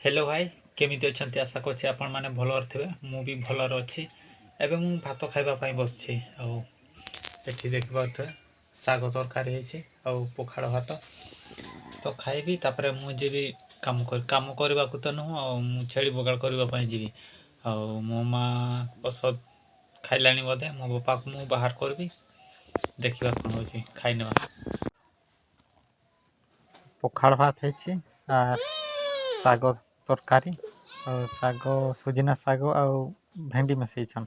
hello भाई केमिति अछंती आशा करछि आपण माने भलर थिबे मु भी भलर अछि एबे मु भात खाइबा पई बसछि आ एठी देखबा त साग तरकारी हेछि आ पोखाड़ भात तो खाइबी तापरे मु जेबी काम करबा को त न मु छेड़ी बगाड़ करबा पई जेबी आ मो मा औषध खाइलानी बोधे मो बापा को मु बाहर करबी देखिबा कोन होछि खाइनेबा पोखाड़ भात हेछि आ साग तरकारी साग सुजिना साग आ भेंडी मिसईछन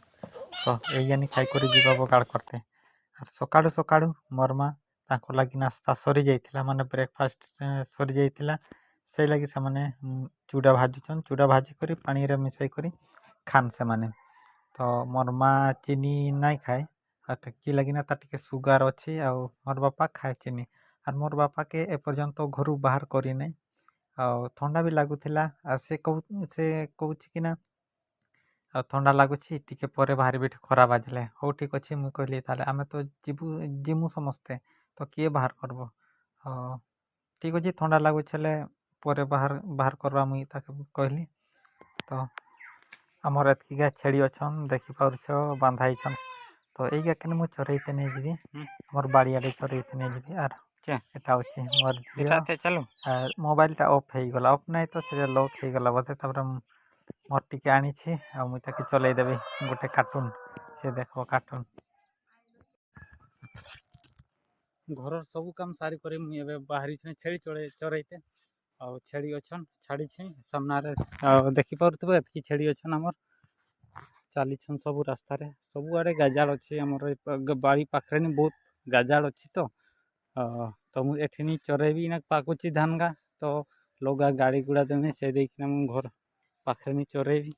तो एयानी खाई कर जीवा बगाड़ करते आर सकाळु सकाळु मोर माँ तांको लगी नास्ता सरी जाइथिला माने ब्रेकफास्ट सरी जाइथिला से लगी से माने चूड़ा भाजुछन चूड़ा भाजी करी पानी रे मिसई करी खान से माने तो मोर माँ चीनी नाई खाए कि लगी ना ता टिके सुगार अच्छी आ मोर बापा खाए चीनी आर मोर बापा के एपर्यंत घर बाहर करी नहीं थंडा भी लगुला से कहूँ कि ना थंडा लगुच टिके पर बाहर भी खरा बाजिले हो ठीक अच्छे मुझे कहली आम तो जीवु जिमु समस्ते तो किए बाहर करब ठीक अच्छे थंडा लगुले पर बाहर बाहर करवा मुई कहली तो आमर एतकिका छेड़ी अच्छन देखिपारछ बांधाई छन तो यही के मुझे चरईते नहीं जी मोर बाड़ियाडे चरईते नहीं जी आर एटा अच्छे मोर झील चलो मोबाइल टा ऑफ हो गला ऑफ नहीं तो से लॉक हो गला बोधे मोर टिके आनी मुझे चलई देवी गोटे कार्टून से देख कार्टून घर सब काम सारी कर मुझे बाहरी छेड़ी चरईते आ छेड़ी अच्छन छाड़ी सामने देखी पारे एतकी छेड़ी अच्छन आमर चली सब रास्तार सब आड़े गाजाड़ अच्छे आम बाड़ी पाखे बहुत गाजाड़ अच्छी तो मुझे चरईबी ना पाकुची धान गा तो लोग गाड़ी गुड़ा देने से देखना घर पाखे चरईबी